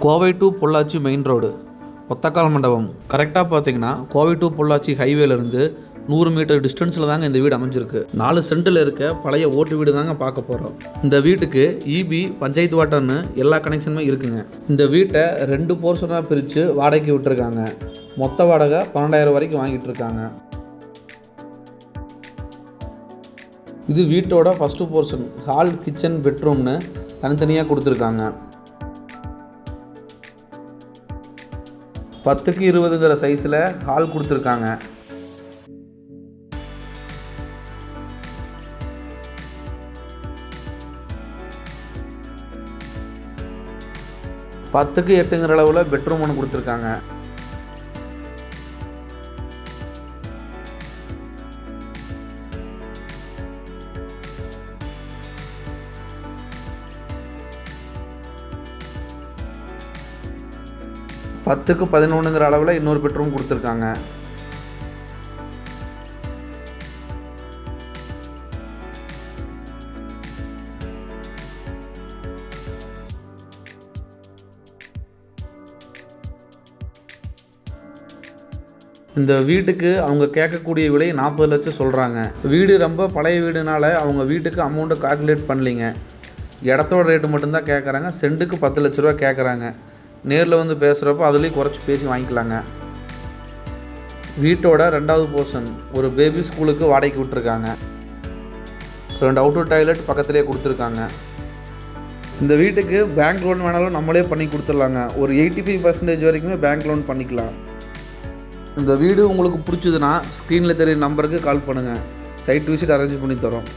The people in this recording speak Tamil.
Kovai to Pollachi main road ஒத்தக்கால் மண்டபம். கரெக்டாக பார்த்தீங்கன்னா கோவை டு பொள்ளாச்சி ஹைவேலேருந்து 100 மீட்டர் டிஸ்டன்ஸில் தாங்க இந்த வீடு அமைஞ்சிருக்கு. 4 சென்ட்டில் இருக்க பழைய ஓட்டு வீடு தாங்க பார்க்க போகிறோம். இந்த வீட்டுக்கு இபி, பஞ்சாயத்து வாட்டர்னு எல்லா கனெக்ஷனுமே இருக்குங்க. இந்த வீட்டை 2 போர்ஷனாக பிரித்து வாடகைக்கு விட்டுருக்காங்க. மொத்த வாடகை 12,000 வரைக்கும் வாங்கிட்டு இருக்காங்க. இது வீட்டோட ஃபஸ்ட்டு போர்ஷன். ஹால், கிச்சன், பெட்ரூம்னு தனித்தனியாக கொடுத்துருக்காங்க. 10க்கு 20ங்கிற சைஸில் ஹால் கொடுத்துருக்காங்க. பத்துக்கு 8ங்கிற அளவில் பெட்ரூம் ஒன்று கொடுத்துருக்காங்க. பத்துக்கு 11ங்கிற அளவில் இன்னொரு பெட்ரூம் கொடுத்துருக்காங்க. இந்த வீட்டுக்கு அவங்க கேட்கக்கூடிய விலை 40 லட்சம் சொல்கிறாங்க. வீடு ரொம்ப பழைய வீடுனால அவங்க வீட்டுக்கு அமௌண்ட்டை கால்குலேட் பண்ணலிங்க. இடத்தோட ரேட்டு மட்டும்தான் கேட்குறாங்க. சென்ட்டுக்கு 10 லட்ச ரூபா கேட்குறாங்க. நேரில் வந்து பேசுகிறப்போ அதுலேயும் குறைச்சி பேசி வாங்கிக்கலாங்க. வீட்டோட 2வது போர்ஷன் ஒரு பேபி ஸ்கூலுக்கு வாடகைக்கு விட்டுருக்காங்க. 2 அவுட்டர் டாய்லெட் பக்கத்துலேயே கொடுத்துருக்காங்க. இந்த வீட்டுக்கு பேங்க் லோன் வேணாலும் நம்மளே பண்ணி கொடுத்துடலாங்க. ஒரு 85% வரைக்குமே பேங்க் லோன் பண்ணிக்கலாம். இந்த வீடு உங்களுக்கு பிடிச்சதுன்னா ஸ்க்ரீனில் தெரியுற நம்பருக்கு கால் பண்ணுங்கள். சைட் விசிட் அரேஞ்ச் பண்ணி தரோம்.